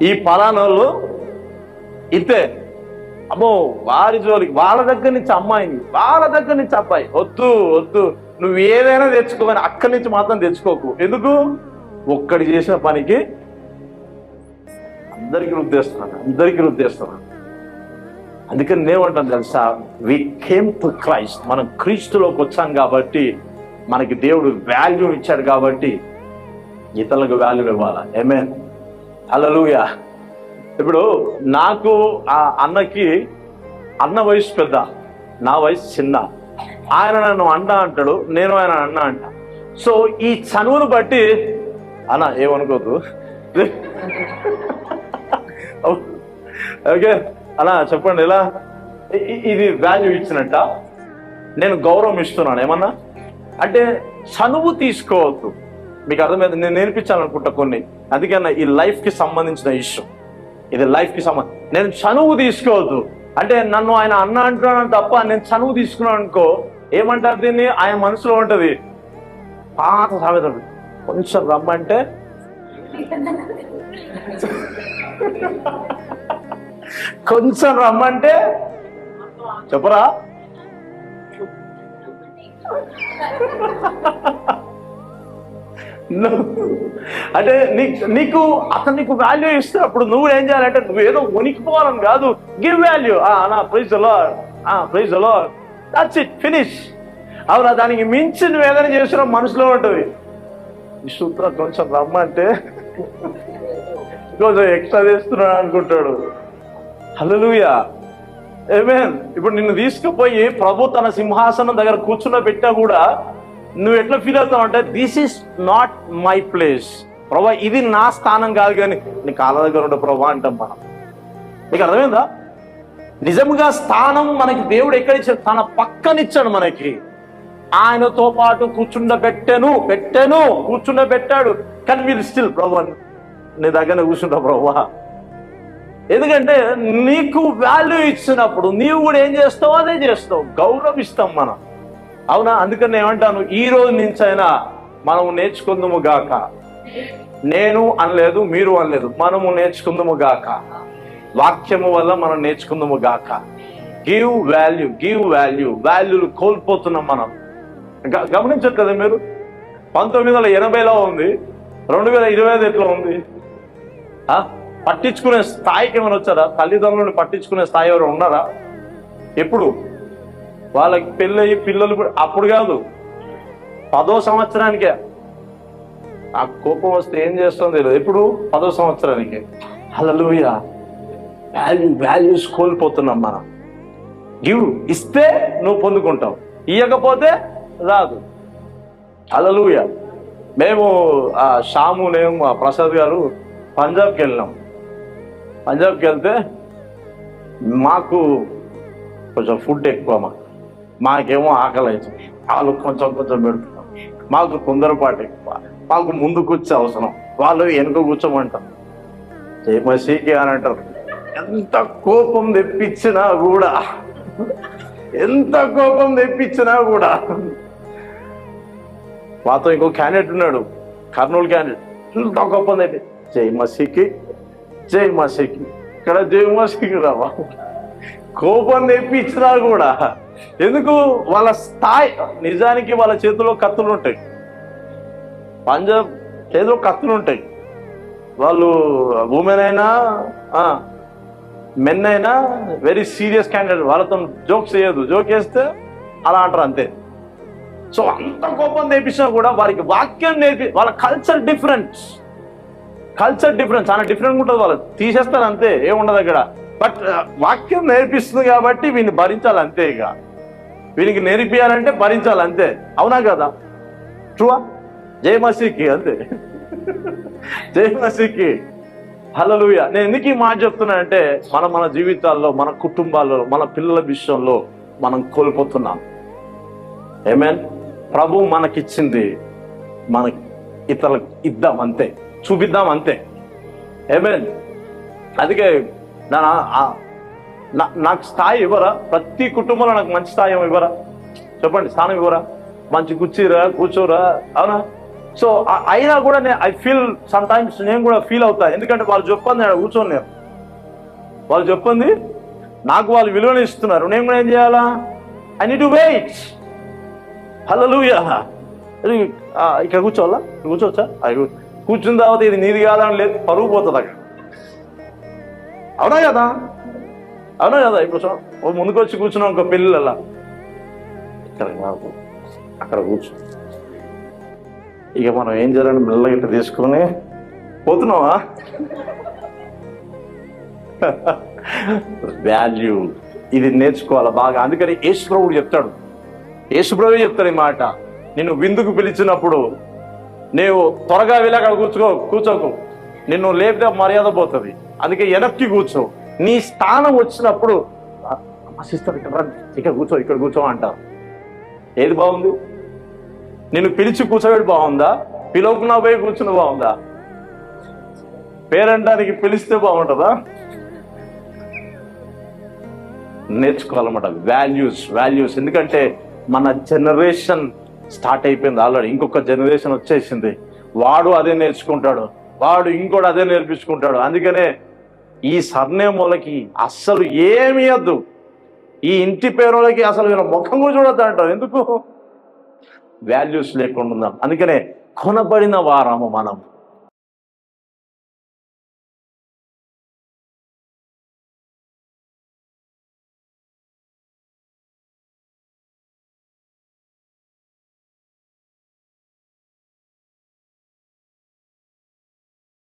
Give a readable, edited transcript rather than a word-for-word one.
ఈ పలానోళ్ళు ఇతే అమ్మో వారి జోలికి, వాళ్ళ దగ్గర నుంచి అమ్మాయిని, వాళ్ళ దగ్గర నుంచి అబ్బాయి, వద్దు వద్దు, నువ్వు ఏదైనా తెచ్చుకోమని అక్కడి నుంచి మాత్రం తెచ్చుకోకు. ఎందుకు? ఒక్కడి చేసిన పనికి అందరికీ రుద్దేస్తున్నాను. అందుకని నేనేమంటాను తెలుసా, వి కేమ్ టు క్రైస్ట్. మనం క్రీస్తులోకి వచ్చాం కాబట్టి, మనకి దేవుడు వాల్యూ ఇచ్చాడు కాబట్టి ఇతరులకు వాల్యూ ఇవ్వాలి. ఆమేన్, హల్లెలూయా. ఇప్పుడు నాకు ఆ అన్న వయసు పెద్ద, నా వయసు చిన్న. ఆయన నన్ను అన్న అంటాడు, నేను ఆయన అన్న అంట. సో ఈ చనువును బట్టి అన్న ఏమనుకోదు, ఓకే అలా చెప్పండి, ఇలా ఇది వాల్యూ ఇచ్చినట్ట, నేను గౌరవం ఇస్తున్నాను. ఏమన్నా అంటే చనువు తీసుకోవద్దు. మీకు అర్థమైంది? నేను నేర్పించాలనుకుంటా కొన్ని. అందుకన్నా ఈ లైఫ్కి సంబంధించిన ఇష్యూ ఇది, లైఫ్కి నేను చనువు తీసుకోవద్దు అంటే, నన్ను ఆయన అన్న అంటున్నాను తప్ప నేను చనువు తీసుకున్నాను అనుకో, ఏమంటారు దీన్ని? ఆయన మనసులో ఉంటది పాత సామెతలు, కొంచెం రమ్మంటే కొంచెం రమ్మంటే చెప్పరా, అంటే నీకు అతను నీకు వాల్యూ ఇస్తే అప్పుడు నువ్వు ఏం చేయాలంటే, నువ్వు ఏదో ఉనికిపోవాలని కాదు, give value. Praise the Lord, praise the Lord, that's it, finish. అవునా? దానికి మించి నువ్వు ఏదైనా చేసినా మనసులో ఉంటుంది, ఈ సూత్రం కొంచెం రమ్మంటే కొంచెం ఎక్స్ట్రా చేస్తున్నాడు అనుకుంటాడు. హల్లెలూయా, ఆమేన్. ఇప్పుడు నిన్ను తీసుకుపోయి ప్రభు తన సింహాసనం దగ్గర కూర్చున్న పెట్టా కూడా నువ్వు ఎట్లా ఫీల్ అవుతావు అంటే, this is not my place ప్రభా, ఇది నా స్థానం కాదు. కానీ నీ కాళ్ళ దగ్గర ఉండే ప్రభా అంటాం మనం. నీకు అర్థమైందా? నిజంగా స్థానం మనకి దేవుడు ఎక్కడిచ్చాడు? తన పక్కనిచ్చాడు మనకి. ఆయనతో పాటు కూర్చుండబెట్టాను కూర్చుండబెట్టాడు. కానీ మీరు స్టిల్ ప్రభా నీ దగ్గర కూర్చుంటావు ప్రభా. ఎందుకంటే నీకు వాల్యూ ఇచ్చినప్పుడు నీవు కూడా ఏం చేస్తావు? అదే చేస్తావు, గౌరవిస్తాం మనం. అవునా? అందుకని ఏమంటాను, ఈ రోజు నుంచి అయినా మనము నేర్చుకుందాము గాక. నేను అనలేదు, మీరు అనలేదు, మనము నేర్చుకుందాము గాక. వాక్యము వల్ల మనం నేర్చుకుందాము గాక. Give value. వాల్యూలు కోల్పోతున్నాం మనం. గమనించారు కదా మీరు? 1980లో ఉంది, 2025 ఎట్లా ఉంది? పట్టించుకునే స్థాయికి ఏమైనా వచ్చారా? తల్లిదండ్రులను పట్టించుకునే స్థాయి ఎవరు ఉన్నారా? ఎప్పుడు వాళ్ళకి పెళ్ళయి పిల్లలు అప్పుడు కాదు, 10వ సంవత్సరానికే. ఆ కోపం వస్తే ఏం చేస్తుందో తెలియదు. ఎప్పుడు? 10వ సంవత్సరానికే. హల్లెలూయా. వాల్యూస్ కోల్పోతున్నాం మనం. గివ్, ఇస్తే నువ్వు పొందుకుంటావు, ఇవ్వకపోతే రాదు. హల్లెలూయా. మేము షాము, నేను ప్రసాద్ గారు పంజాబ్కి వెళ్ళినాం. పంజాబ్కి వెళ్తే మాకు కొంచెం ఫుడ్ ఎక్కువ, మాకేమో ఆకలి అవుతుంది, వాళ్ళు కొంచెం పెడుతున్నాం. మాకు తొందరపాటు ఎక్కువ, మాకు ముందు కూర్చో అవసరం, వాళ్ళు వెనుక కూర్చోమంటారు. మసీకి అని అంటారు. ఎంత కోపం తెప్పించినా కూడా మాతో ఇంకో క్యాండిడేట్ ఉన్నాడు, కర్నూలు క్యాండిడేట్. ఎంత కోపం తెప్పి జై మసీకి ఇక్కడ జై మసీకి రావా, కోపం తెప్పించినా కూడా. ఎందుకు? వాళ్ళ స్థాయి. నిజానికి వాళ్ళ చేతిలో కత్తులు ఉంటాయి, పంజాబ్ చేతిలో కత్తులు ఉంటాయి. వాళ్ళు ఉమెన్ అయినా మెన్ అయినా వెరీ సీరియస్ క్యాండిడేట్. వాళ్ళతో జోక్స్ వేయదు, జోక్ వేస్తే అలా అంటారు అంతే. సో అంత కోపం తెప్పించినా కూడా వారికి వాక్యం వాళ్ళ కల్చర్ డిఫరెన్స్ చాలా డిఫరెంట్ ఉంటుంది. వాళ్ళు తీసేస్తారు అంతే, ఏముండదు అక్కడ. బట్ వాక్యం నేర్పిస్తుంది కాబట్టి వీడిని భరించాలి అంతే. ఇక వీనికి నేర్పియాలంటే భరించాలి అంతే. అవునా కదా? ట్రూవా? జై మసీకి అంతే. జై మసీకి. హల్లెలూయా. నేను ఎందుకు ఈ మాట చెప్తున్నానంటే, మన జీవితాల్లో, మన కుటుంబాల్లో, మన పిల్లల విషయంలో మనం కోల్పోతున్నాం. ఆమేన్. ప్రభు మనకిచ్చింది మనకి ఇతరులకు ఇద్దాం అంతే, చూపిద్దాం అంతే. ఆమేన్. అందుకే నాకు స్థాయి ఇవ్వరా? ప్రతి కుటుంబంలో నాకు మంచి స్థాయి ఇవ్వరా? చెప్పండి, స్థానం ఇవ్వరా? మంచి కూర్చోరా? అవునా? సో అయినా కూడా ఐ ఫీల్ సమ్ టైమ్స్, నేను కూడా ఫీల్ అవుతా. ఎందుకంటే వాళ్ళు చెప్పండి నేను కూర్చొని, నేను వాళ్ళు చెప్పింది నాకు వాళ్ళు విలువని ఇస్తున్నారు, నేను కూడా ఏం చేయాలా? I need to wait. Hallelujah. ఇక్కడ కూర్చోవాలా? కూర్చోవచ్చా? కూర్చున్న తర్వాత ఇది నీది కాదని లేదు, పరుగు పోతుంది అక్కడ. అవునా కదా? అవునా కదా? ఇప్పుడు ముందుకు వచ్చి కూర్చున్నాం ఇంకో పెళ్ళిళ్ళ, ఇక్కడ కాదు అక్కడ కూర్చో. ఇక మనం ఏం చేయాలని మెల్లగా ఇట్లా తీసుకుని పోతున్నావా? వాల్యూ ఇది నేర్చుకోవాలి బాగా. అందుకని యేసుప్రభుడు చెప్తాడు, యేసుప్రభు చెప్తాడు ఈ మాట, నిన్ను విందుకు పిలిచినప్పుడు నీవు త్వరగా వెళ్ళి అక్కడ కూర్చోకు, నిన్ను లేపితే మర్యాద పోతుంది. అందుకే వెనక్కి కూర్చో. నీ స్థానం వచ్చినప్పుడు సిస్టర్ ఇక్కడ కూర్చో, ఇక్కడ కూర్చో అంటారు. ఏది బాగుంది? నిన్ను పిలిచి కూర్చోబెట్టి బాగుందా? పిలవకున్నా పోయి కూర్చుని బాగుందా? పేరంటానికి పిలిస్తే బాగుంటుందా? నేర్చుకోవాలన్నమాట వాల్యూస్. ఎందుకంటే మన జనరేషన్ స్టార్ట్ అయిపోయింది ఆల్రెడీ, ఇంకొక జనరేషన్ వచ్చేసింది. వాడు అదే నేర్చుకుంటాడు, వాడు ఇంకోటి అదే నేర్పించుకుంటాడు. అందుకనే ఈ సర్నేమ్ వాళ్ళకి అస్సలు ఏమి వద్దు, ఈ ఇంటి పేరు వాళ్ళకి అసలు వీళ్ళ ముఖం కూడా చూడొద్దు అంటారు. ఎందుకు? వాల్యూస్ లేకుండా ఉందాం. అందుకనే కొనబడిన వారము మనం.